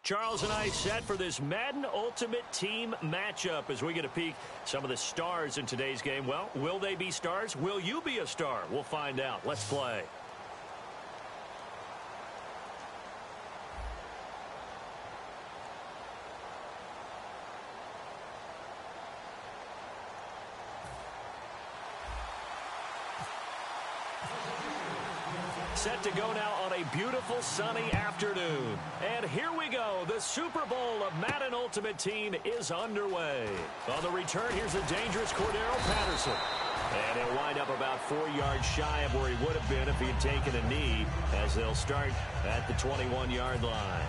Charles and I set for this Madden Ultimate Team matchup as we get a peek some of the stars in today's game. Well, will they be stars? Will you be a star? We'll find out. Let's play. Set to go now on a beautiful sunny afternoon. And here we go. The Super Bowl of Madden Ultimate Team is underway. On the return, here's a dangerous Cordero Patterson. And he'll wind up about 4 yards shy of where he would have been if he had taken a knee, as they'll start at the 21-yard line.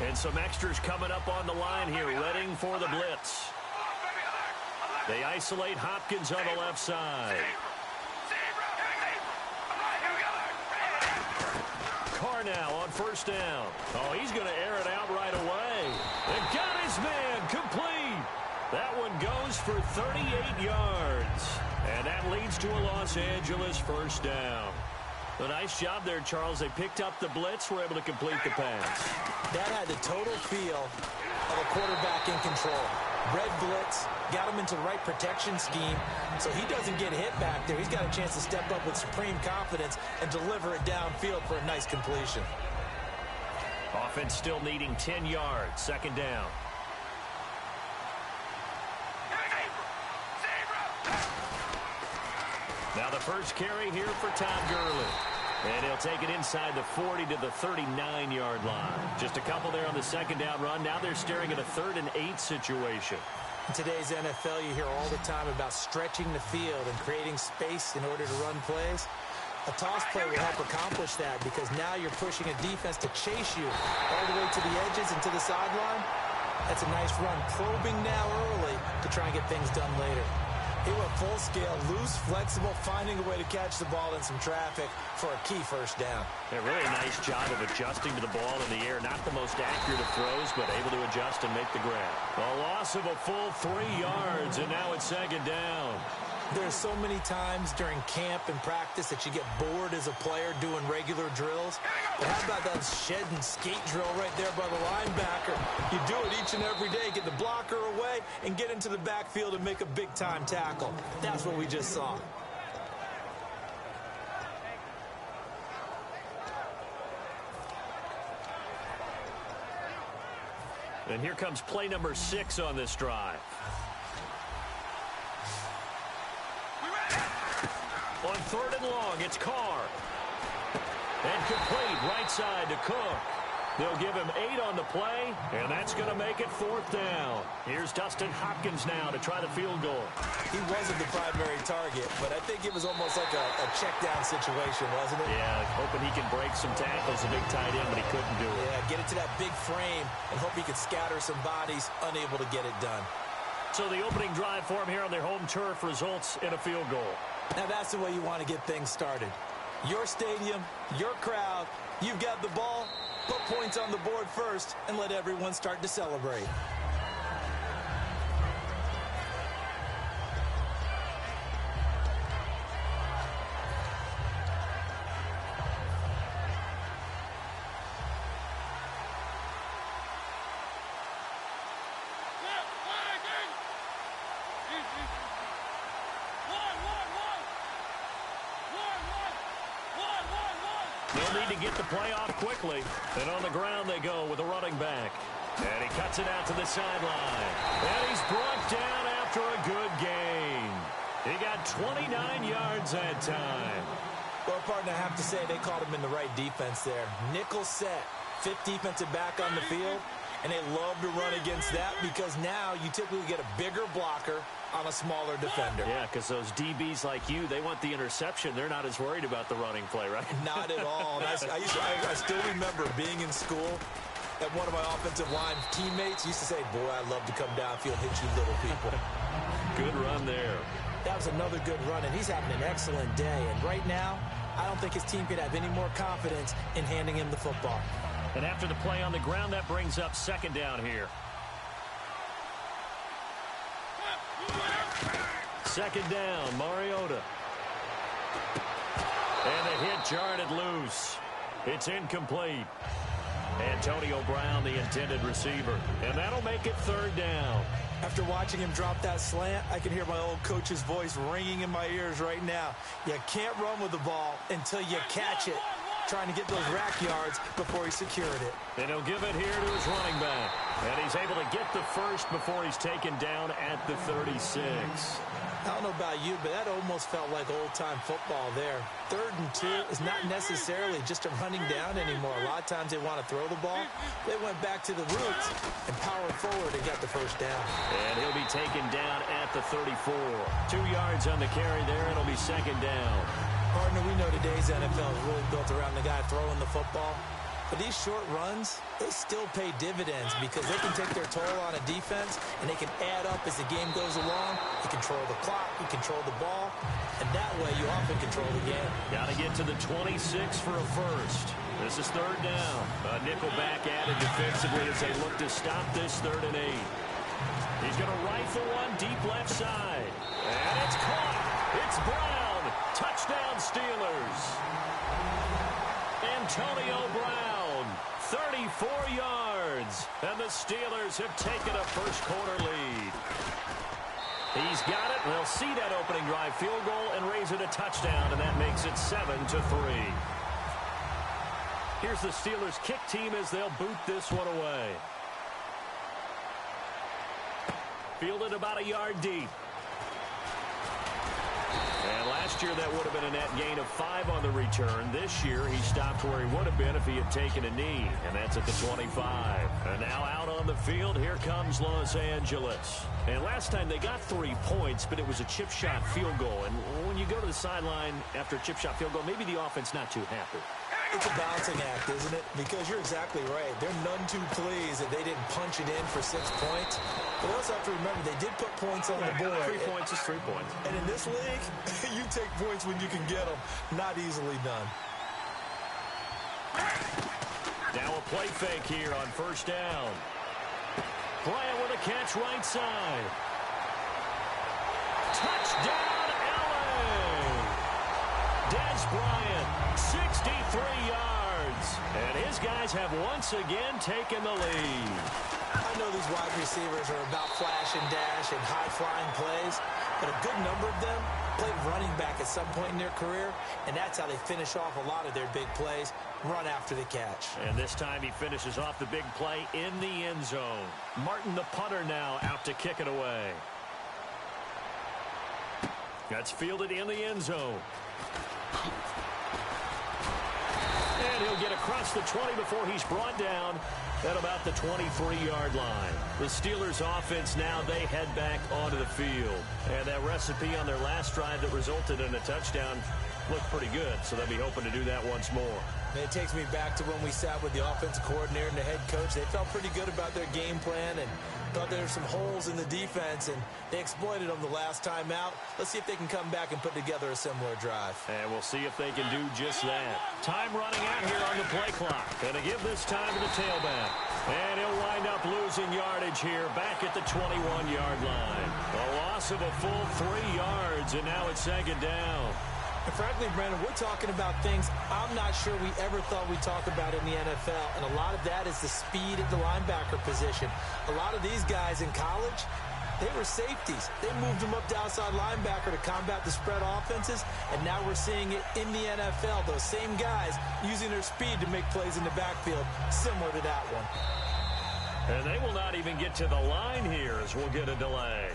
And some extras coming up on the line here, readying for the blitz. They isolate Hopkins on the left side. Carr now on first down. Oh, he's going to air it out right away. And got his man complete. That one goes for 38 yards. And that leads to a Los Angeles first down. A nice job there, Charles. They picked up the blitz, were able to complete the pass. That had the total feel of a quarterback in control. Red blitz, got him into the right protection scheme, so he doesn't get hit back there. He's got a chance to step up with supreme confidence and deliver it downfield for a nice completion. Offense still needing 10 yards, second down. Now the first carry here for Todd Gurley. And he'll take it inside the 40 to the 39-yard line. Just a couple there on the second down run. Now they're staring at a 3rd and 8 situation. In today's NFL, you hear all the time about stretching the field and creating space in order to run plays. A toss play will help accomplish that because now you're pushing a defense to chase you all the way to the edges and to the sideline. That's a nice run, probing now early to try and get things done later. He went full scale, loose, flexible, finding a way to catch the ball in some traffic for a key first down. A really nice job of adjusting to the ball in the air. Not the most accurate of throws, but able to adjust and make the grab. A loss of a full 3 yards, and now it's second down. There's so many times during camp and practice that you get bored as a player doing regular drills. But how about that shed and skate drill right there by the linebacker? You do it each and every day, get the blocker away, and get into the backfield and make a big-time tackle. That's what we just saw. And here comes play number 6 on this drive. On 3rd and long, it's Carr. And complete right side to Cook. They'll give him 8 on the play, and that's going to make it 4th down. Here's Dustin Hopkins now to try the field goal. He wasn't the primary target, but I think it was almost like a check-down situation, wasn't it? Yeah, hoping he can break some tackles, a big tight end, but he couldn't do it. Yeah, get it to that big frame and hope he could scatter some bodies, unable to get it done. So the opening drive for him here on their home turf results in a field goal. Now that's the way you want to get things started. Your stadium, your crowd, you've got the ball, put points on the board first, and let everyone start to celebrate. They'll need to get the play off quickly. And on the ground they go with a running back. And he cuts it out to the sideline. And he's brought down after a good gain. He got 29 yards that time. Well, partner, I have to say they caught him in the right defense there. Nickel set, 5th defensive back on the field. And they love to run against that because now you typically get a bigger blocker on a smaller defender. Yeah, because those DBs like you, they want the interception. They're not as worried about the running play, right? Not at all. And I still remember being in school and one of my offensive line teammates used to say, boy, I love to come downfield and hit you little people. Good run there. That was another good run, and he's having an excellent day. And right now, I don't think his team could have any more confidence in handing him the football. And after the play on the ground, that brings up second down here. Second down, Mariota. And the hit jarred it loose. It's incomplete. Antonio Brown, the intended receiver. And that'll make it third down. After watching him drop that slant, I can hear my old coach's voice ringing in my ears right now. You can't run with the ball until you catch it. Trying to get those rack yards before he secured it. And he'll give it here to his running back. And he's able to get the first before he's taken down at the 36. I don't know about you, but that almost felt like old-time football there. 3rd and 2 is not necessarily just a running down anymore. A lot of times they want to throw the ball. They went back to the roots and powered forward and got the first down. And he'll be taken down at the 34. 2 yards on the carry there. It'll be second down. Partner, we know today's NFL is really built around the guy throwing the football. But these short runs, they still pay dividends because they can take their toll on a defense and they can add up as the game goes along. You control the clock, you control the ball, and that way you often control the game. Got to get to the 26 for a first. This is third down. A nickel back added defensively as they look to stop this 3rd and 8. He's going to rifle one deep left side. And it's caught. It's Brown. Touchdown Steelers. Antonio Brown, 34 yards. And the Steelers have taken a first-quarter lead. He's got it. They'll see that opening drive field goal and raise it a touchdown, and that makes it 7-3. Here's the Steelers kick team as they'll boot this one away. Fielded about a yard deep. And last year that would have been a net gain of 5 on the return. This year he stopped where he would have been if he had taken a knee, and that's at the 25. And now out on the field, here comes Los Angeles. And last time they got 3 points, but it was a chip shot field goal. And when you go to the sideline after a chip shot field goal, maybe the offense not too happy. It's a balancing act, isn't it? Because you're exactly right. They're none too pleased that they didn't punch it in for 6 points. But we also have to remember they did put points on the board. 3 points is 3 points. And in this league, you take points when you can get them. Not easily done. Now a play fake here on first down. Bryant with a catch right side. Touchdown, LA! Des Bryant, 63 yards. And his guys have once again taken the lead. I know these wide receivers are about flash and dash and high-flying plays, but a good number of them played running back at some point in their career, and that's how they finish off a lot of their big plays, run after the catch. And this time he finishes off the big play in the end zone. Martin, the punter, now out to kick it away. That's fielded in the end zone. And he'll get across the 20 before he's brought down at about the 23-yard line. The Steelers offense now, they head back onto the field. And that recipe on their last drive that resulted in a touchdown looked pretty good, so they'll be hoping to do that once more. And it takes me back to when we sat with the offensive coordinator and the head coach. They felt pretty good about their game plan and thought there were some holes in the defense, and they exploited them the last time out. Let's see if they can come back and put together a similar drive. And we'll see if they can do just that. Time running out here on the play clock. And to give this time to the tailback. And he'll wind up losing yardage here back at the 21-yard line. A loss of a full 3 yards, and now it's second down. And frankly, Brandon, we're talking about things I'm not sure we ever thought we'd talk about in the NFL. And a lot of that is the speed at the linebacker position. A lot of these guys in college, they were safeties. They moved them up to outside linebacker to combat the spread offenses. And now we're seeing it in the NFL. Those same guys using their speed to make plays in the backfield, similar to that one. And they will not even get to the line here as we'll get a delay.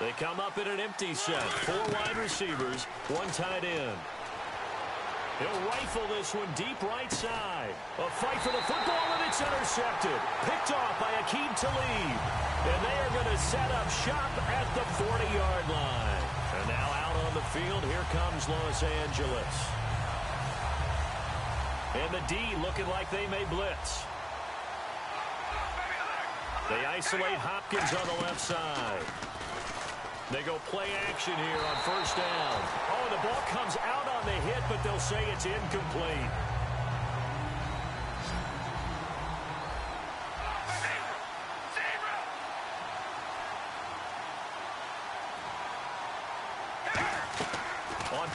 They come up in an empty set. 4 wide receivers, 1 tight end. He'll rifle this one deep right side. A fight for the football, and it's intercepted. Picked off by Aqib Talib. And they are going to set up shop at the 40-yard line. And now out on the field, here comes Los Angeles. And the D looking like they may blitz. They isolate Hopkins on the left side. They go play action here on first down. Oh, the ball comes out on the hit, but they'll say it's incomplete.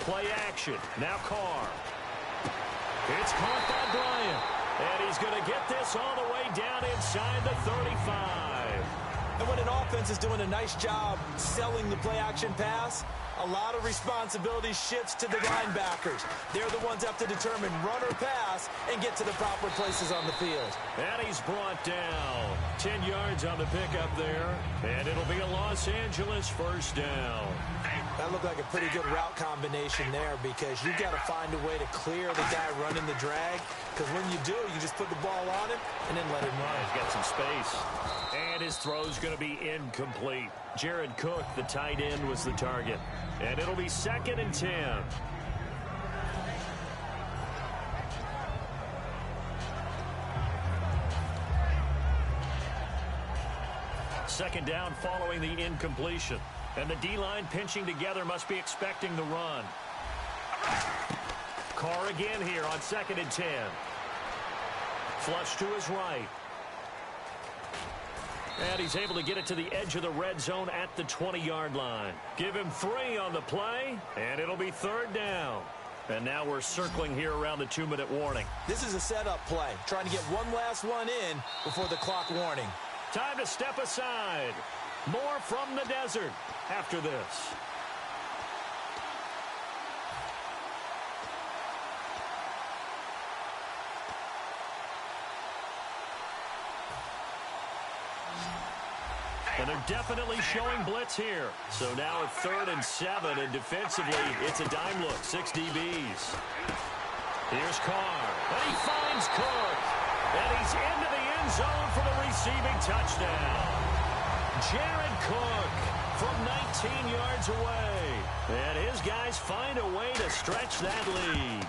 play action. Now Carr. It's caught by Bryant. And he's going to get this all the way down inside the 35. And when an offense is doing a nice job selling the play-action pass, a lot of responsibility shifts to the linebackers. They're the ones that have to determine run or pass and get to the proper places on the field. And he's brought down. 10 yards on the pickup there. And it'll be a Los Angeles first down. That looked like a pretty good route combination there because you've got to find a way to clear the guy running the drag. Because when you do, you just put the ball on him and then let him run. He's got some space. And his throw's going to be incomplete. Jared Cook, the tight end, was the target. And it'll be 2nd and 10. Second down following the incompletion. And the D-line pinching together must be expecting the run. Carr again here on 2nd and 10. Flush to his right. And he's able to get it to the edge of the red zone at the 20-yard line. Give him 3 on the play, and it'll be 3rd down. And now we're circling here around the 2-minute warning. This is a setup play, trying to get one last one in before the clock warning. Time to step aside. More from the desert after this. And they're definitely showing blitz here. So now it's 3rd and 7, and defensively, it's a dime look, 6 DBs. Here's Carr, and he finds Cook. And he's into the end zone for the receiving touchdown. Jared Cook from 19 yards away. And his guys find a way to stretch that lead.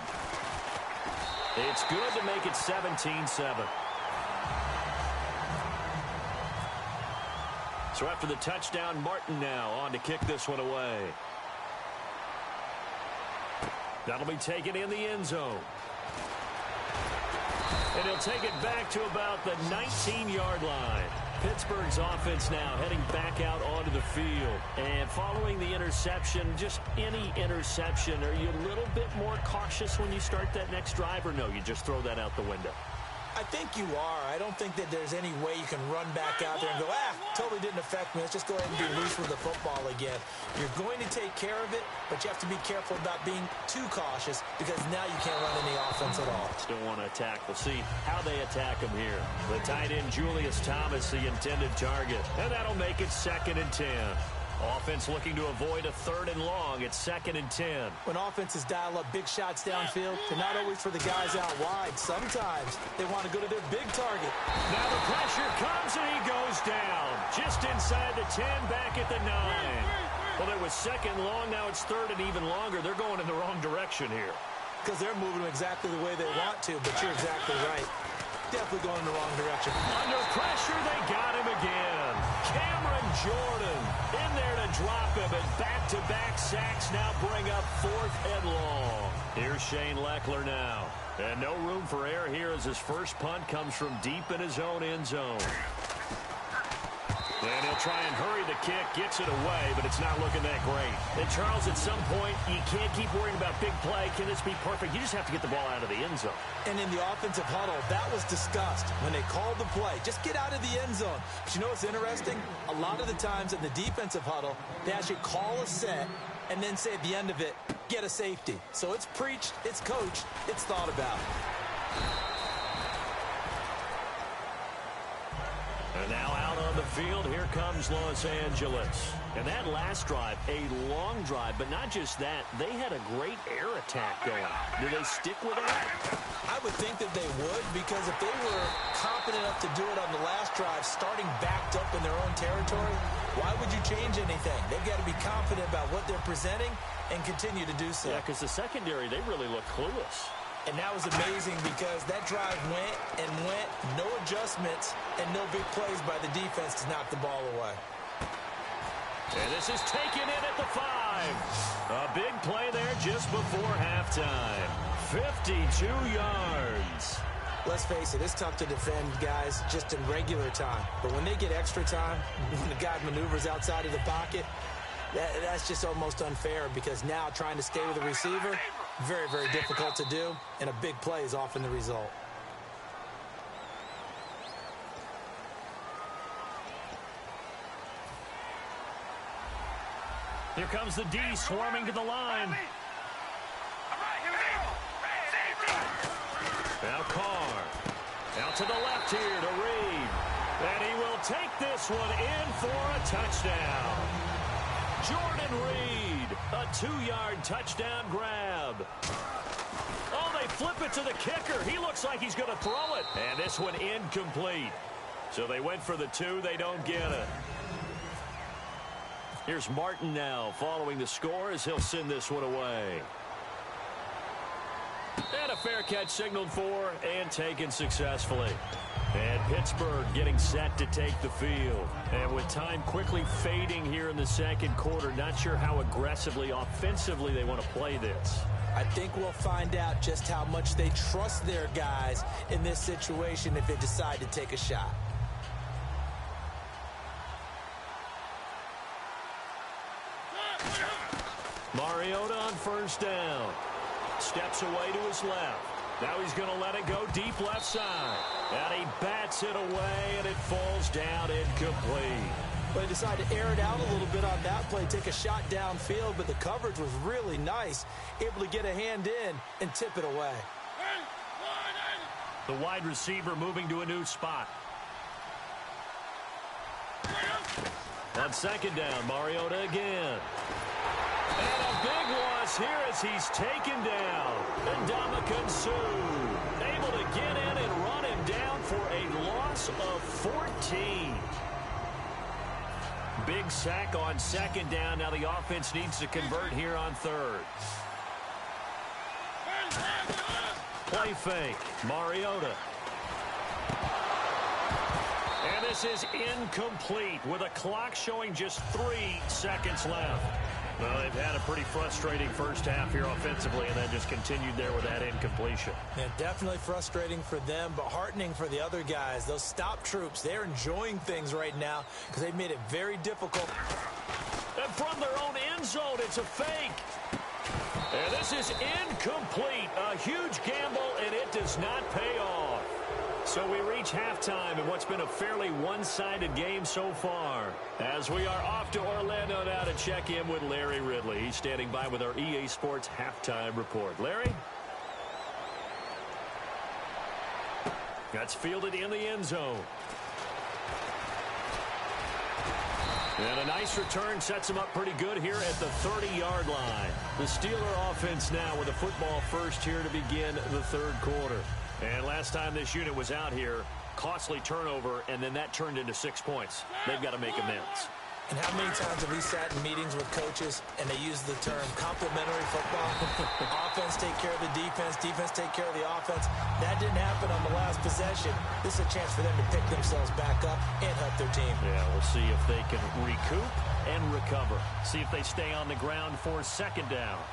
It's good to make it 17-7. So after the touchdown, Martin now on to kick this one away. That'll be taken in the end zone. And he'll take it back to about the 19-yard line. Pittsburgh's offense now heading back out onto the field. And following the interception, just any interception, are you a little bit more cautious when you start that next drive, or no, you just throw that out the window? I think you are. I don't think that there's any way you can run back out there and go, totally didn't affect me. Let's just go ahead and be loose with the football again. You're going to take care of it, but you have to be careful about being too cautious because now you can't run any offense at all. Still want to attack. We'll see how they attack him here. The tight end, Julius Thomas, the intended target. And that'll make it 2nd and 10. Offense looking to avoid a 3rd and long. It's 2nd and 10. When offenses dial up big shots downfield, they're not always for the guys out wide. Sometimes they want to go to their big target. Now the pressure comes and he goes down. Just inside the 10, back at the 9. Well, it was 2nd long. Now it's 3rd and even longer. They're going in the wrong direction here. Because they're moving exactly the way they want to, but you're exactly right. Definitely going in the wrong direction. Under pressure, they got him again. Cameron Jordan in there to drop him, and back-to-back sacks now bring up 4th and long. Here's Shane Leckler now. And no room for error here as his first punt comes from deep in his own end zone. And he'll try and hurry the kick, gets it away, but it's not looking that great. And Charles, at some point, you can't keep worrying about big play. Can this be perfect? You just have to get the ball out of the end zone. And in the offensive huddle, that was discussed when they called the play. Just get out of the end zone. But you know what's interesting? A lot of the times in the defensive huddle, they actually call a set and then say at the end of it, get a safety. So it's preached, it's coached, it's thought about. And now out on the field, here comes Los Angeles. And that last drive, a long drive, but not just that, they had a great air attack going. Do they stick with that? I would think that they would, because if they were confident enough to do it on the last drive, starting backed up in their own territory, why would you change anything? They've got to be confident about what they're presenting and continue to do so. Yeah, because the secondary, they really look clueless. And that was amazing because that drive went and went, no adjustments, and no big plays by the defense to knock the ball away. And this is taken in at the 5. A big play there just before halftime. 52 yards. Let's face it, it's tough to defend guys just in regular time. But when they get extra time, when the guy maneuvers outside of the pocket, That's just almost unfair because now trying to stay with the receiver, very, very difficult to do, and a big play is often the result. Here comes the D swarming to the line. Now Carr. Out to the left here to Reed. And he will take this one in for a touchdown. Jordan Reed, a 2-yard touchdown grab. Oh, they flip it to the kicker. He looks like he's going to throw it. And this one incomplete. So they went for the 2. They don't get it. Here's Martin now following the score as he'll send this one away. And a fair catch signaled for and taken successfully. And Pittsburgh getting set to take the field. And with time quickly fading here in the second quarter, not sure how aggressively, offensively they want to play this. I think we'll find out just how much they trust their guys in this situation if they decide to take a shot. Mariota on first down. Steps away to his left. Now he's going to let it go deep left side. And he bats it away, and it falls down incomplete. Well, he decided to air it out a little bit on that play, take a shot downfield, but the coverage was really nice. Able to get a hand in and tip it away. The wide receiver moving to a new spot. On second down, Mariota again. And a big loss here as he's taken down. And Ndamukong Suh able to get in and run him down for a loss of 14. Big sack on second down. Now the offense needs to convert here on third. Play fake. Mariota. And this is incomplete with a clock showing just 3 seconds left. Well, they've had a pretty frustrating first half here offensively, and then just continued there with that incompletion. Yeah, definitely frustrating for them, but heartening for the other guys. Those stop troops, they're enjoying things right now because they've made it very difficult. And from their own end zone, it's a fake. And this is incomplete. A huge gamble, and it does not pay off. So we reach halftime in what's been a fairly one-sided game so far. As we are off to Orlando now to check in with Larry Ridley. He's standing by with our EA Sports halftime report. Larry? That's fielded in the end zone. And a nice return sets him up pretty good here at the 30-yard line. The Steeler offense now with a football first here to begin the third quarter. And last time this unit was out here, costly turnover, and then that turned into 6 points. They've got to make amends. And how many times have we sat in meetings with coaches and they use the term complementary football? Offense take care of the defense, defense take care of the offense. That didn't happen on the last possession. This is a chance for them to pick themselves back up and help their team. Yeah, we'll see if they can recoup and recover. See if they stay on the ground for second down.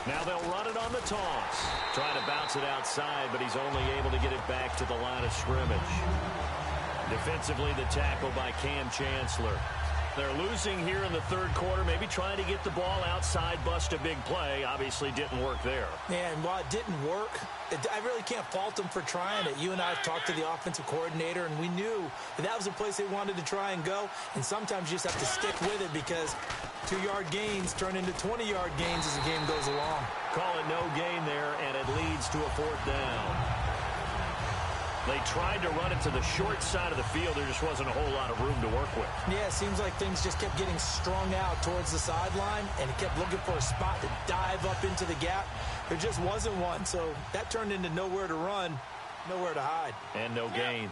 Now they'll run it on the toss. Trying to bounce it outside, but he's only able to get it back to the line of scrimmage. Defensively, the tackle by Cam Chancellor. They're losing here in the third quarter, maybe trying to get the ball outside, bust a big play. Obviously didn't work there. And while it didn't work, I really can't fault them for trying it. You and I have talked to the offensive coordinator, and we knew that was a place they wanted to try and go. And sometimes you just have to stick with it because 2-yard gains turn into 20-yard gains as the game goes along. Call it no gain there, and it leads to a fourth down. They tried to run it to the short side of the field. There just wasn't a whole lot of room to work with. Yeah, it seems like things just kept getting strung out towards the sideline, and he kept looking for a spot to dive up into the gap. There just wasn't one, so that turned into nowhere to run, nowhere to hide. And no gain.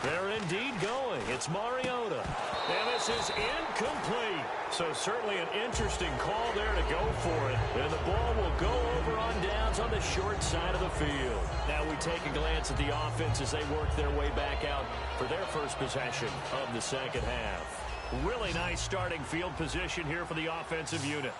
They're indeed going. It's Mariota. And this is incomplete. So certainly an interesting call there to go for it. And the ball will go over on downs on the short side of the field. Now we take a glance at the offense as they work their way back out for their first possession of the second half. Really nice starting field position here for the offensive unit.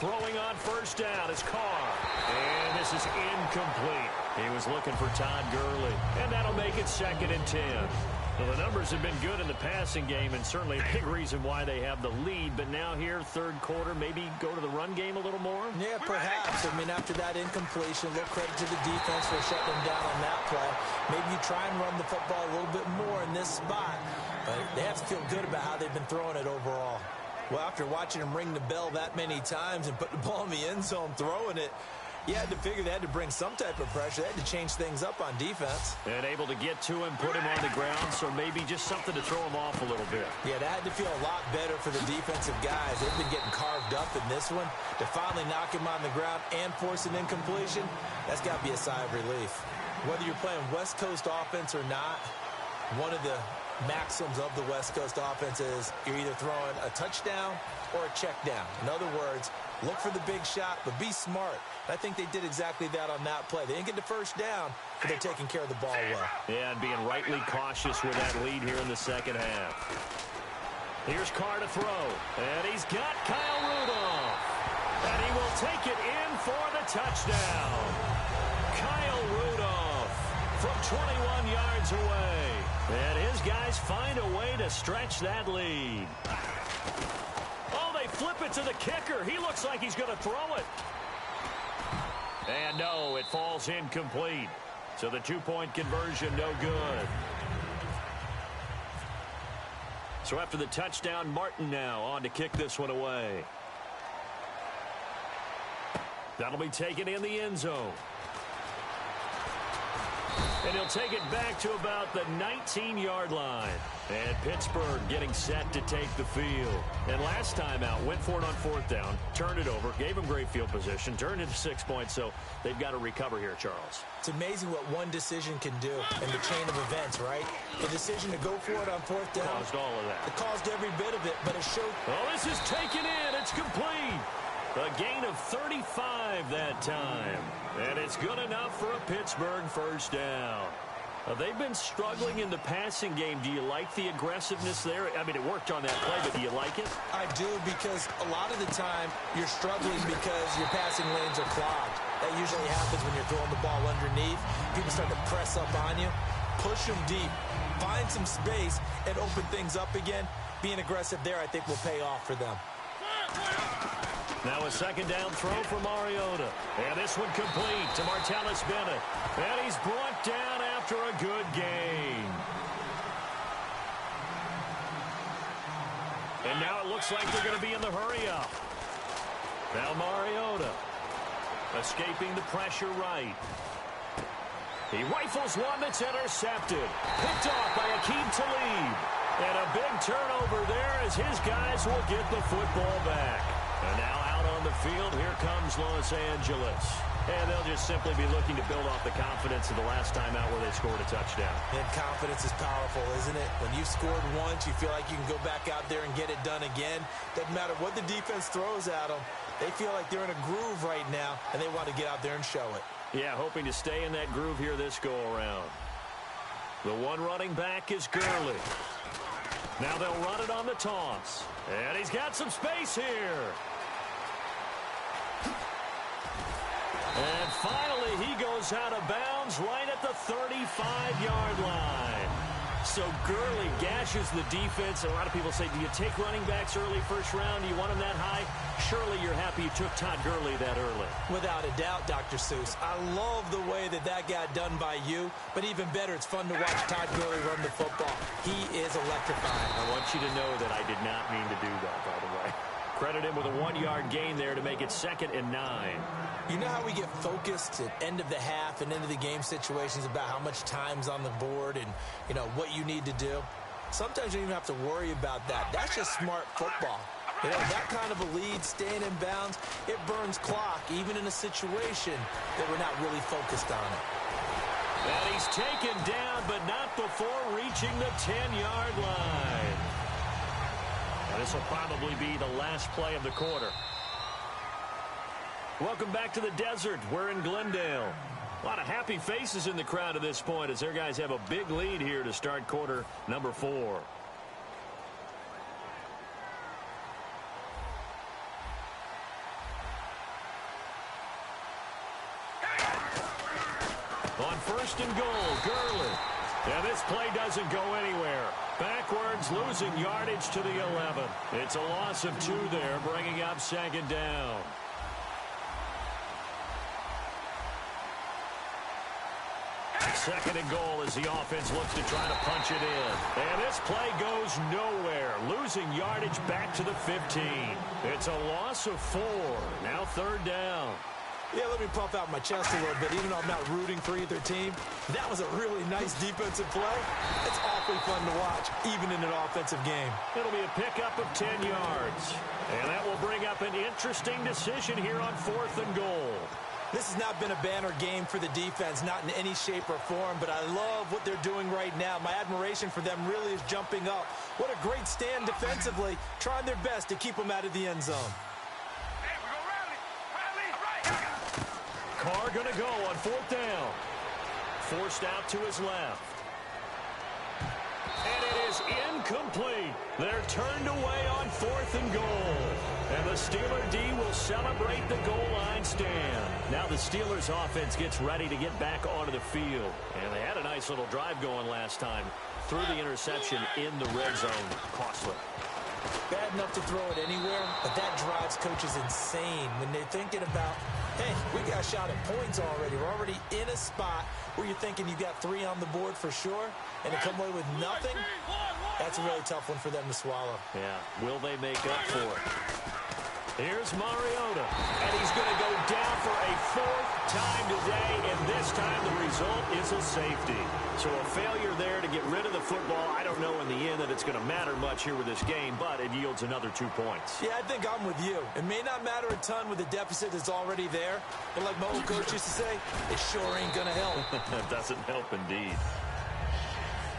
Throwing on first down is Carr. And this is incomplete. He was looking for Todd Gurley, and that'll make it 2nd and 10. Well, the numbers have been good in the passing game, and certainly a big reason why they have the lead. But now here, third quarter, maybe go to the run game a little more? Yeah, perhaps. I mean, after that incompletion, a little credit to the defense for shutting them down on that play. Maybe you try and run the football a little bit more in this spot. But they have to feel good about how they've been throwing it overall. Well, after watching him ring the bell that many times and put the ball in the end zone throwing it, you had to figure they had to bring some type of pressure. They had to change things up on defense. And able to get to him, put him on the ground, so maybe just something to throw him off a little bit. Yeah, that had to feel a lot better for the defensive guys. They've been getting carved up in this one. To finally knock him on the ground and force an incompletion, that's got to be a sigh of relief. Whether you're playing West Coast offense or not, one of the maxims of the West Coast offense is you're either throwing a touchdown or a check down. In other words, look for the big shot, but be smart. I think they did exactly that on that play. They didn't get the first down, but they're taking care of the ball well. Yeah, and being rightly cautious with that lead here in the second half. Here's Carr to throw, and he's got Kyle Rudolph. And he will take it in for the touchdown. Kyle Rudolph from 21 yards away. And his guys find a way to stretch that lead. Oh, they flip it to the kicker. He looks like he's going to throw it. And no, it falls incomplete. So the two-point conversion, no good. So after the touchdown, Martin now on to kick this one away. That'll be taken in the end zone. And he'll take it back to about the 19-yard line. And Pittsburgh getting set to take the field. And last time out, went for it on 4th down, turned it over, gave him great field position, turned it to 6 points, so they've got to recover here, Charles. It's amazing what one decision can do in the chain of events, right? The decision to go for it on 4th down. Caused all of that. It caused every bit of it, but it showed. Oh, this is taken in. It's complete. A gain of 35 that time. And it's good enough for a Pittsburgh first down. They've been struggling in the passing game. Do you like the aggressiveness there? I mean, it worked on that play, but do you like it? I do, because a lot of the time you're struggling because your passing lanes are clogged. That usually happens when you're throwing the ball underneath. People start to press up on you. Push them deep. Find some space and open things up again. Being aggressive there, I think, will pay off for them. Now a second down throw for Mariota. And this one complete to Martellus Bennett. And he's brought down after a good gain. And now it looks like they're going to be in the hurry-up. Now Mariota escaping the pressure right. He rifles one that's intercepted. Picked off by Akeem Talib. And a big turnover there as his guys will get the football back. And now out on the field, here comes Los Angeles. And they'll just simply be looking to build off the confidence of the last time out where they scored a touchdown. And confidence is powerful, isn't it? When you've scored once, you feel like you can go back out there and get it done again. Doesn't matter what the defense throws at them. They feel like they're in a groove right now, and they want to get out there and show it. Yeah, hoping to stay in that groove here this go-around. The one running back is Gurley. Now they'll run it on the toss. And he's got some space here. And finally, he goes out of bounds right at the 35-yard line. So Gurley gashes the defense. And a lot of people say, do you take running backs early first round? Do you want them that high? Surely you're happy you took Todd Gurley that early. Without a doubt, Dr. Seuss. I love the way that got done by you. But even better, it's fun to watch Todd Gurley run the football. He is electrifying. I want you to know that I did not mean to do that, by the way. Credit him with a 1-yard gain there to make it 2nd and 9. You know how we get focused at end of the half and into the game situations about how much time's on the board and, you know, what you need to do? Sometimes you don't even have to worry about that. That's just smart football. You know, that kind of a lead, staying in bounds, it burns clock, even in a situation that we're not really focused on it. And he's taken down, but not before reaching the 10-yard line. And this will probably be the last play of the quarter. Welcome back to the desert. We're in Glendale. A lot of happy faces in the crowd at this point as their guys have a big lead here to start quarter number 4. On first and goal, Gurley. And this play doesn't go anywhere. Backwards, losing yardage to the 11. It's a loss of 2 there, bringing up second down. Second and goal as the offense looks to try to punch it in. And this play goes nowhere. Losing yardage back to the 15. It's a loss of 4. Now third down. Yeah, let me pump out my chest a little bit. Even though I'm not rooting for either team, that was a really nice defensive play. It's awfully fun to watch, even in an offensive game. It'll be a pickup of 10 yards. And that will bring up an interesting decision here on fourth and goal. This has not been a banner game for the defense, not in any shape or form, but I love what they're doing right now. My admiration for them really is jumping up. What a great stand defensively, trying their best to keep them out of the end zone. Hey, we're going to rally. Carr going to go on fourth down. Forced out to his left. And it is incomplete. They're turned away on fourth and goal. And the Steeler D will celebrate the goal line stand. Now the Steelers offense gets ready to get back onto the field. And they had a nice little drive going last time. Threw the interception in the red zone. Costly. Bad enough to throw it anywhere, but that drives coaches insane when they're thinking about, hey, we got a shot at points already. We're already in a spot where you're thinking you got 3 on the board for sure, and to come away with nothing, that's a really tough one for them to swallow. Yeah, will they make up for it? Here's Mariota, and he's going to go down for a 4th time today, and this time the result is a safety. So a failure there to get rid of the football. I don't know in the end that it's going to matter much here with this game, but it yields another 2 points. Yeah, I think I'm with you. It may not matter a ton with the deficit that's already there, but like my old coach used to say, it sure ain't going to help. It doesn't help indeed.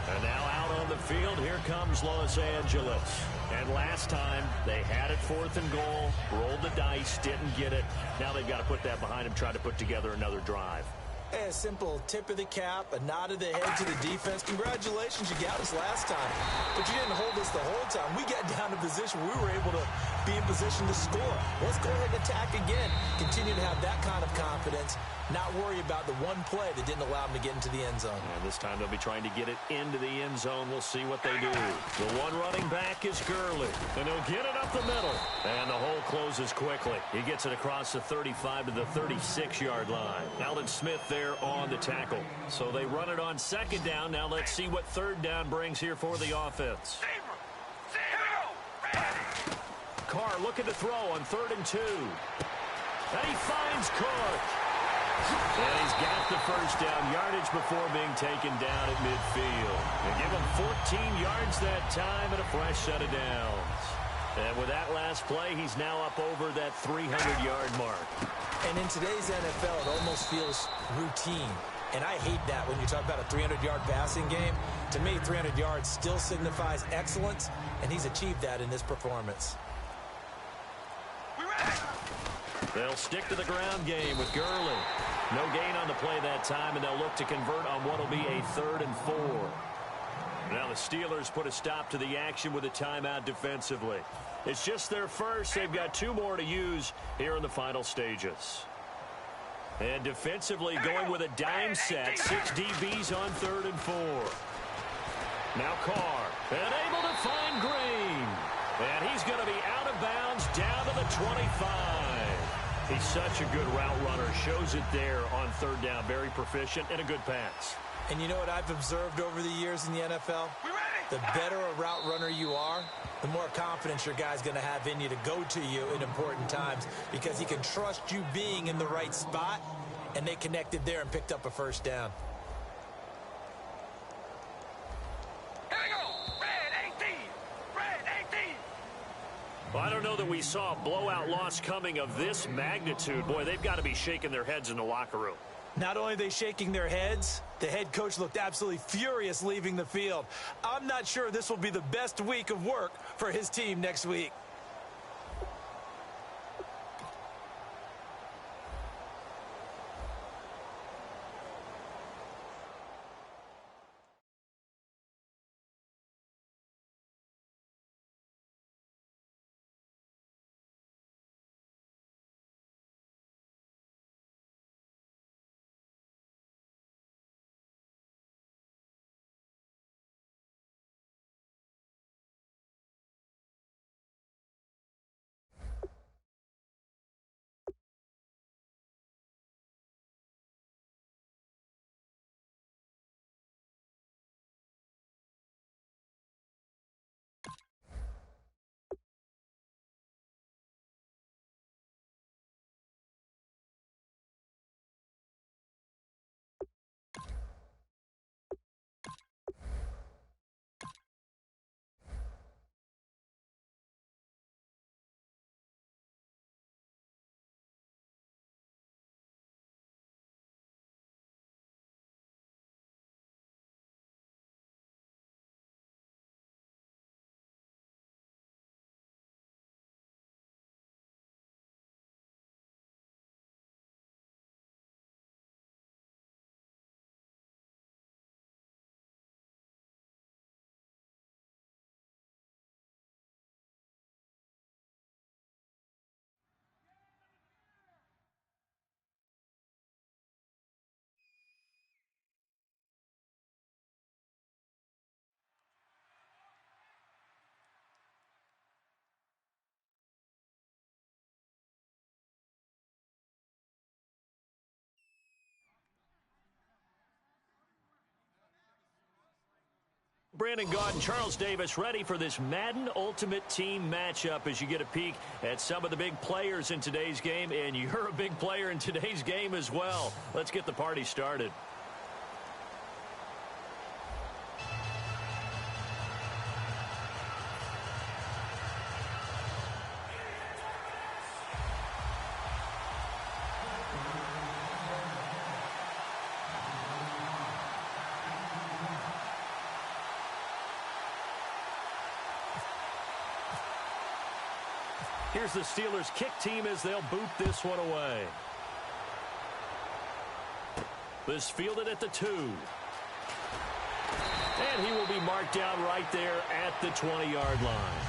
And now out on the field, here comes Los Angeles. And last time, they had it 4th and goal, rolled the dice, didn't get it. Now they've got to put that behind them, try to put together another drive. Hey, a simple tip of the cap, a nod of the head to the defense. Congratulations, you got us last time. But you didn't hold us the whole time. We got down to position where we were able to be in position to score. Let's go ahead and attack again. Continue to have that kind of confidence. Not worry about the one play that didn't allow them to get into the end zone. And this time they'll be trying to get it into the end zone. We'll see what they do. The one running back is Gurley. And he'll get it up the middle. And the hole closes quickly. He gets it across the 35 to the 36-yard line. Alden Smith there on the tackle. So they run it on second down. Now let's see what third down brings here for the offense. Carr looking to throw on 3rd and 2. And he finds Cook. And he's got the first down yardage before being taken down at midfield. They give him 14 yards that time and a fresh set of downs. And with that last play, he's now up over that 300-yard mark. And in today's NFL, it almost feels routine. And I hate that when you talk about a 300-yard passing game. To me, 300 yards still signifies excellence, and he's achieved that in this performance. They'll stick to the ground game with Gurley. No gain on the play that time, and they'll look to convert on what will be a 3rd and 4. Now the Steelers put a stop to the action with a timeout defensively. It's just their first. They've got 2 more to use here in the final stages. And defensively going with a dime set. 6 DBs on 3rd and 4. Now Carr. And able to find Green. And he's going to be out of bounds down to the 25. He's such a good route runner. Shows it there on 3rd down. Very proficient and a good pass. And you know what I've observed over the years in the NFL? The better a route runner you are, the more confidence your guy's going to have in you to go to you in important times because he can trust you being in the right spot, and they connected there and picked up a first down. Here we go. Red 18. Red 18. Well, I don't know that we saw a blowout loss coming of this magnitude. Boy, they've got to be shaking their heads in the locker room. Not only are they shaking their heads, the head coach looked absolutely furious leaving the field. I'm not sure this will be the best week of work for his team next week. Brandon Gaudin, Charles Davis, ready for this Madden Ultimate Team matchup as you get a peek at some of the big players in today's game, and you're a big player in today's game as well. Let's get the party started. Here's the Steelers' kick team as they'll boot this one away. This fielded at the 2. And he will be marked down right there at the 20-yard line.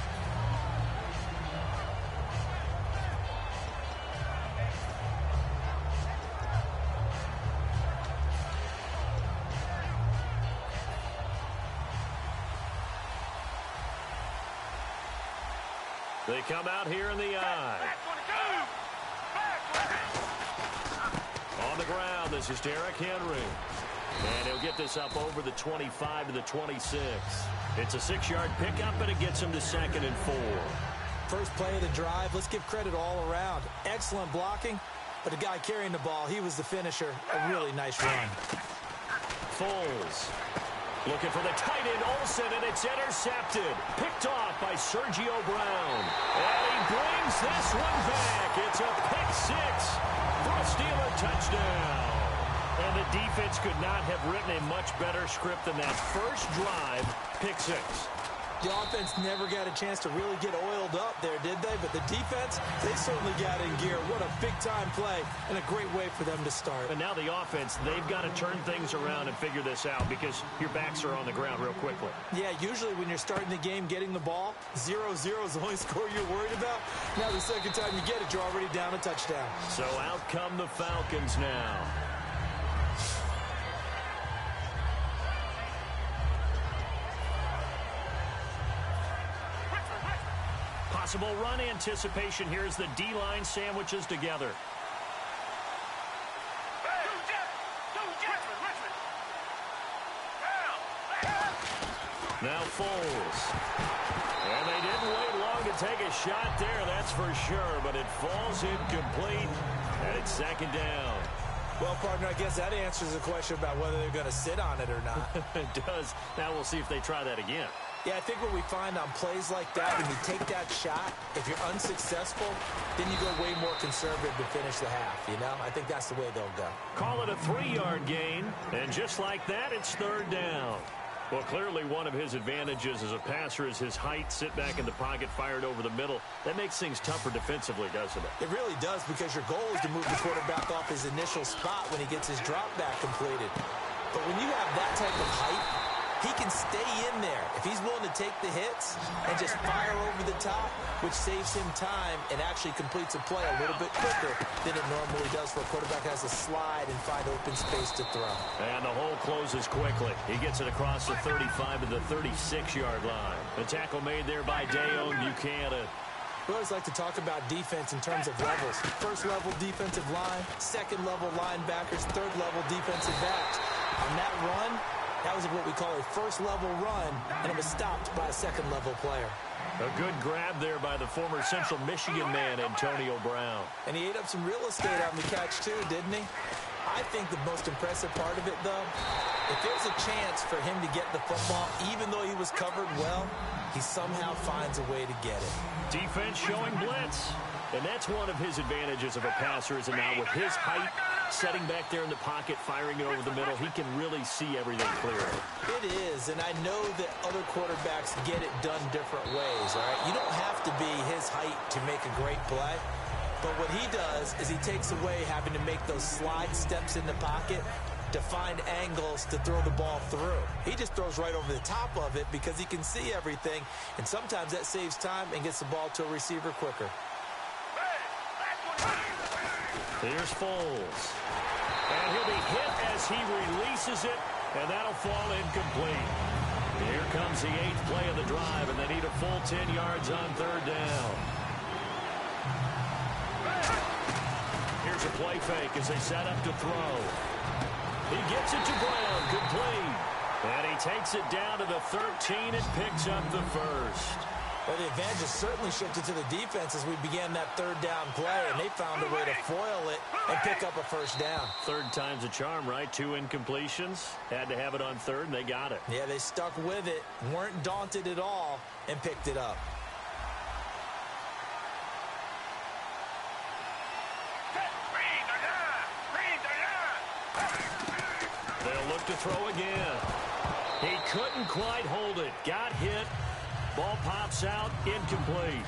They come out here in the eye. On the ground, this is Derrick Henry. And he'll get this up over the 25 to the 26. It's a 6-yard pickup, and it gets him to 2nd and 4. First play of the drive, let's give credit all around. Excellent blocking, but the guy carrying the ball, he was the finisher. A really nice run. Foles. Looking for the tight end, Olsen, and it's intercepted. Picked off by Sergio Brown. And he brings this one back. It's a pick 6 for a Steeler touchdown. And the defense could not have written a much better script than that first drive, pick 6. The offense never got a chance to really get oiled up there, did they? But the defense, they certainly got in gear. What a big-time play and a great way for them to start. And now the offense, they've got to turn things around and figure this out because your backs are on the ground real quickly. Yeah, usually when you're starting the game getting the ball, 0-0 is the only score you're worried about. Now the second time you get it, you're already down a touchdown. So out come the Falcons now. Possible run anticipation here as the D-line sandwiches together. Now Foles. And they didn't wait long to take a shot there, that's for sure, but it falls incomplete, and it's 2nd down. Well, partner, I guess that answers the question about whether they're going to sit on it or not. It does. Now we'll see if they try that again. Yeah, I think what we find on plays like that, when you take that shot, if you're unsuccessful, then you go way more conservative to finish the half, you know? I think that's the way they'll go. Call it a 3-yard gain, and just like that, it's 3rd down. Well, clearly one of his advantages as a passer is his height, sit back in the pocket, fired over the middle. That makes things tougher defensively, doesn't it? It really does, because your goal is to move the quarterback off his initial spot when he gets his drop back completed. But when you have that type of height, he can stay in there if he's willing to take the hits and just fire over the top, which saves him time and actually completes a play a little bit quicker than it normally does for a quarterback who has to slide and find open space to throw. And the hole closes quickly. He gets it across the 35 to the 36-yard line. The tackle made there by Dayon Buchanan. We always like to talk about defense in terms of levels. First-level defensive line, second-level linebackers, third-level defensive backs. On that run, that was what we call a first-level run, and it was stopped by a second-level player. A good grab there by the former Central Michigan man, Antonio Brown. And he ate up some real estate on the catch, too, didn't he? I think the most impressive part of it, though, if there's a chance for him to get the football, even though he was covered well, he somehow finds a way to get it. Defense showing blitz. And that's one of his advantages of a passer, is now with his height, setting back there in the pocket, firing it over the middle, he can really see everything clearly. It is, and I know that other quarterbacks get it done different ways, all right? You don't have to be his height to make a great play, but what he does is he takes away having to make those slide steps in the pocket to find angles to throw the ball through. He just throws right over the top of it because he can see everything, and sometimes that saves time and gets the ball to a receiver quicker. Here's Foles. And he'll be hit as he releases it, and that'll fall incomplete. Here comes the 8th play of the drive, and they need a full 10 yards on 3rd down. Here's a play fake as they set up to throw. He gets it to Brown, complete. And he takes it down to the 13 and picks up the first. Well, the advantage has certainly shifted to the defense as we began that third down play, and they found a way to foil it and pick up a first down. Third time's a charm, right? 2 incompletions. Had to have it on third, and they got it. Yeah, they stuck with it, weren't daunted at all, and picked it up. They'll look to throw again. He couldn't quite hold it. Got hit. Ball pops out, incomplete.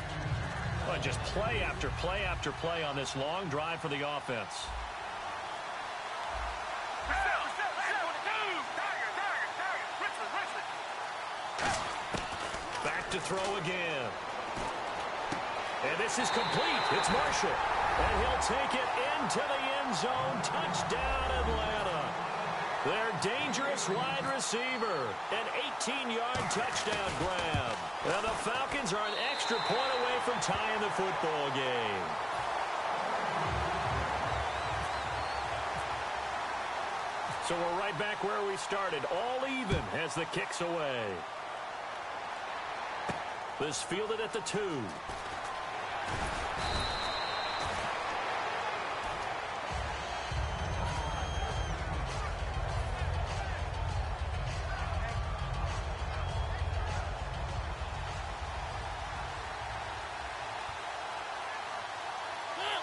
But just play after play after play on this long drive for the offense. Back to throw again. And this is complete. It's Marshall. And he'll take it into the end zone. Touchdown, Atlanta. Their dangerous wide receiver. An 18-yard touchdown grab. And the Falcons are an extra point away from tying the football game. So we're right back where we started. All even as the kick's away. This fielded at the 2.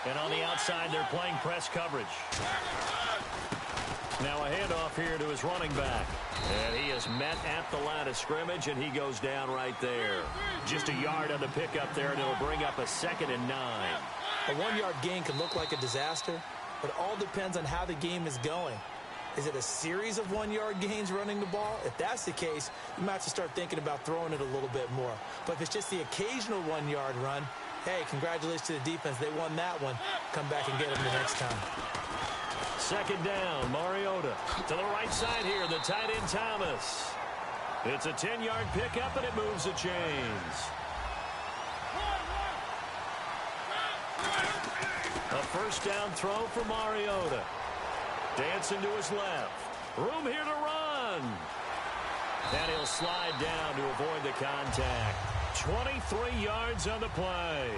And on the outside, they're playing press coverage. Now a handoff here to his running back. And he is met at the line of scrimmage, and he goes down right there. Just a yard on the pickup there, and it'll bring up a 2nd and 9. A 1-yard gain can look like a disaster, but it all depends on how the game is going. Is it a series of 1-yard gains running the ball? If that's the case, you might have to start thinking about throwing it a little bit more. But if it's just the occasional 1-yard run, hey, congratulations to the defense. They won that one. Come back and get them the next time. 2nd down, Mariota. To the right side here, the tight end Thomas. It's a 10-yard pickup, and it moves the chains. A first down throw for Mariota. Dancing to his left. Room here to run. And he'll slide down to avoid the contact. 23 yards on the play.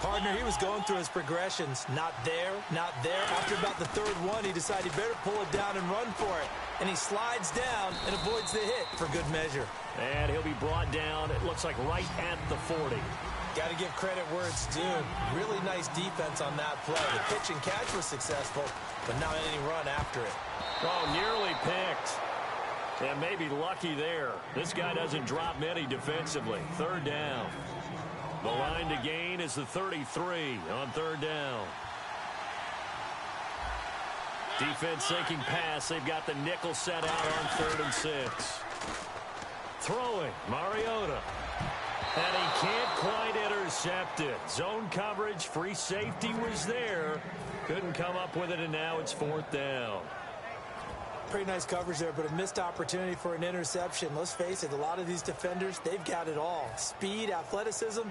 Partner, he was going through his progressions. Not there, not there. After about the 3rd one, he decided he better pull it down and run for it. And he slides down and avoids the hit for good measure. And he'll be brought down, it looks like, right at the 40. Got to give credit where it's due. Really nice defense on that play. The pitch and catch was successful, but not any run after it. Oh, nearly picked. And maybe lucky there. This guy doesn't drop many defensively. 3rd down. The line to gain is the 33 on 3rd down. Defense sinking pass. They've got the nickel set out on 3rd and 6. Throwing, Mariota. And he can't quite intercept it. Zone coverage, free safety was there. Couldn't come up with it, and now it's 4th down. Pretty nice coverage there, but a missed opportunity for an interception. Let's face it, a lot of these defenders, they've got it all. Speed, athleticism,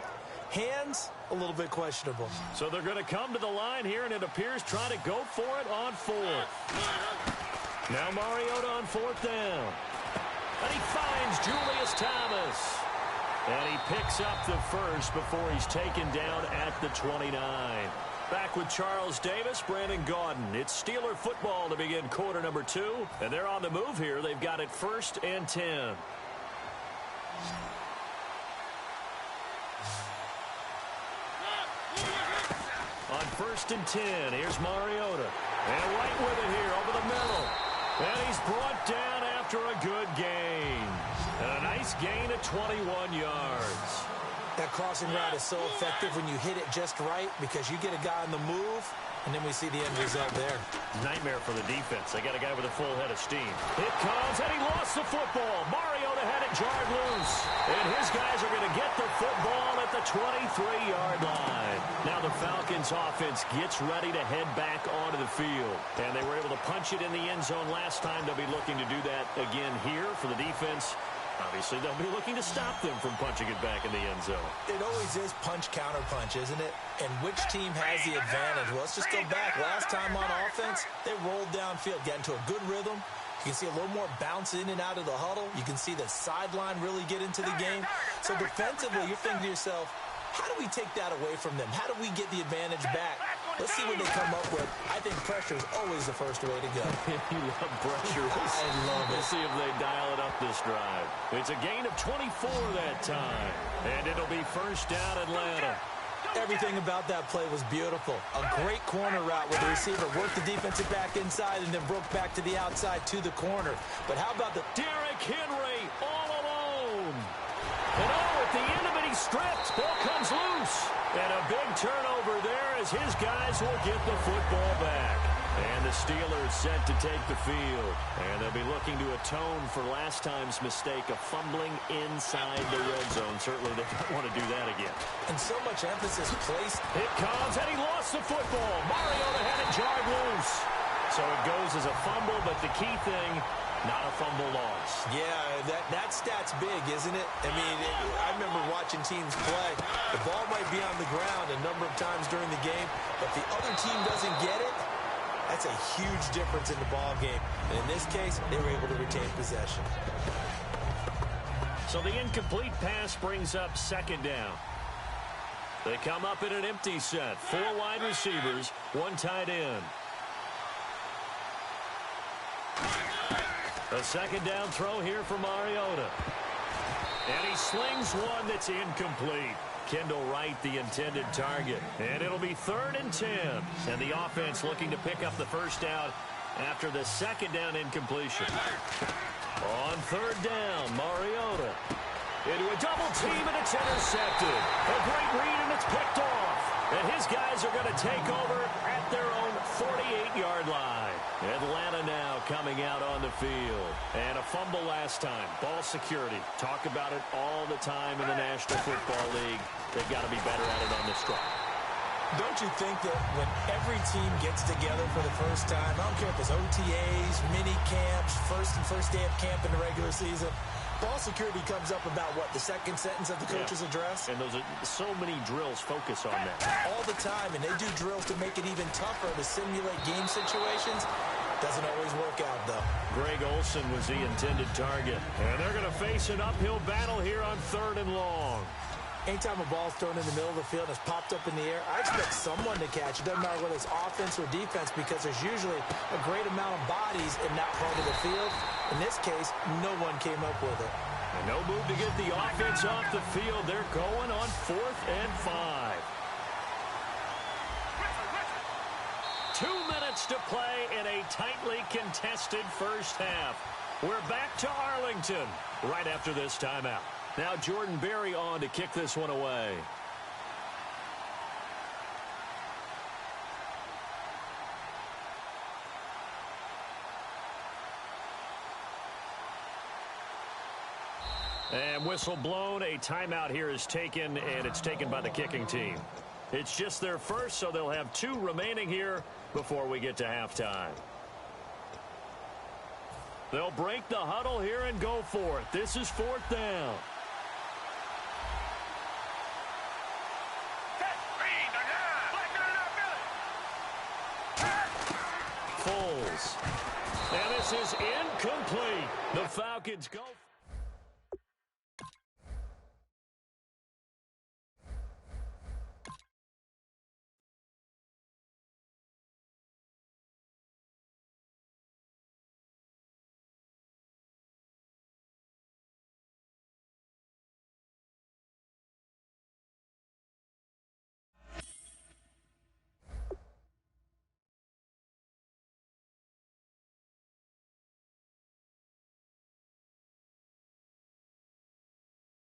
hands, a little bit questionable. So they're going to come to the line here, and it appears try to go for it on 4th. Now Mariota on 4th down. And he finds Julius Thomas. And he picks up the first before he's taken down at the 29. Back with Charles Davis, Brandon Gaudin. It's Steeler football to begin quarter number 2. And they're on the move here. They've got it 1st and 10. On 1st and 10, here's Mariota. And right with it here over the middle. And he's brought down after a good gain. And a nice gain of 21 yards. That crossing route is so effective when you hit it just right because you get a guy on the move, and then we see the end result there. Nightmare for the defense. They got a guy with a full head of steam. It comes, and he lost the football. Mariota had it jarred loose. And his guys are going to get the football at the 23-yard line. Now the Falcons offense gets ready to head back onto the field. And they were able to punch it in the end zone last time. They'll be looking to do that again here for the defense. Obviously, they'll be looking to stop them from punching it back in the end zone. It always is punch-counter-punch, isn't it? And which team has the advantage? Well, let's just go back. Last time on offense, they rolled downfield, got into a good rhythm, You can see a little more bounce in and out of the huddle. You can see the sideline really get into the game. So defensively, you're thinking to yourself, how do we take that away from them? How do we get the advantage back? Let's see what they come up with. I think pressure is always the first way to go. You love pressure. I love it. We'll see if they dial it up this drive. It's a gain of 24 that time. And it'll be first down Atlanta. Everything about that play was beautiful. A great corner route where the receiver worked the defensive back inside and then broke back to the outside to the corner. But how about the... Derrick Henry all alone. And at the end of it, he stripped. Ball comes loose. And a big turnover there as his guys will get the football back. And the Steelers set to take the field. And they'll be looking to atone for last time's mistake of fumbling inside the red zone. Certainly they don't want to do that again. And so much emphasis placed. It comes, and he lost the football. Mariota had it jarred loose. So it goes as a fumble, but the key thing, not a fumble loss. Yeah, that stat's big, isn't it? I mean, I remember watching teams play. The ball might be on the ground a number of times during the game, but the other team doesn't get it. That's a huge difference in the ball game. And in this case, they were able to retain possession. So the incomplete pass brings up second down. They come up in an empty set. 4 wide receivers, 1 tight end. A second down throw here for Mariota. And he slings one that's incomplete. Kendall Wright, the intended target. And it'll be 3rd and 10. And the offense looking to pick up the first down after the second down incompletion. On 3rd down, Mariota into a double team, and it's intercepted. A great read, and it's picked off. And his guys are going to take over at their own 48-yard line. Atlanta now coming out on the field. And a fumble last time. Ball security. Talk about it all the time in the National Football League. They've got to be better at it on this drive. Don't you think that when every team gets together for the first time, I don't care if it's OTAs, mini camps, first day of camp in the regular season, ball security comes up about, what, the second sentence of the coach's address? And those are so many drills focus on that. All the time, and they do drills to make it even tougher to simulate game situations. Doesn't always work out, though. Greg Olsen was the intended target. And they're going to face an uphill battle here on 3rd and long. Anytime a ball's thrown in the middle of the field and it's popped up in the air, I expect someone to catch it. Doesn't matter whether it's offense or defense, because there's usually a great amount of bodies in that part of the field. In this case, no one came up with it. And no move to get the offense off the field. They're going on 4th and 5. 2 minutes to play in a tightly contested first half. We're back to Arlington right after this timeout. Now Jordan Berry on to kick this one away. And whistle blown. A timeout here is taken, and it's taken by the kicking team. It's just their first, so they'll have 2 remaining here before we get to halftime. They'll break the huddle here and go for it. This is 4th down. Foles. And this is incomplete. The Falcons go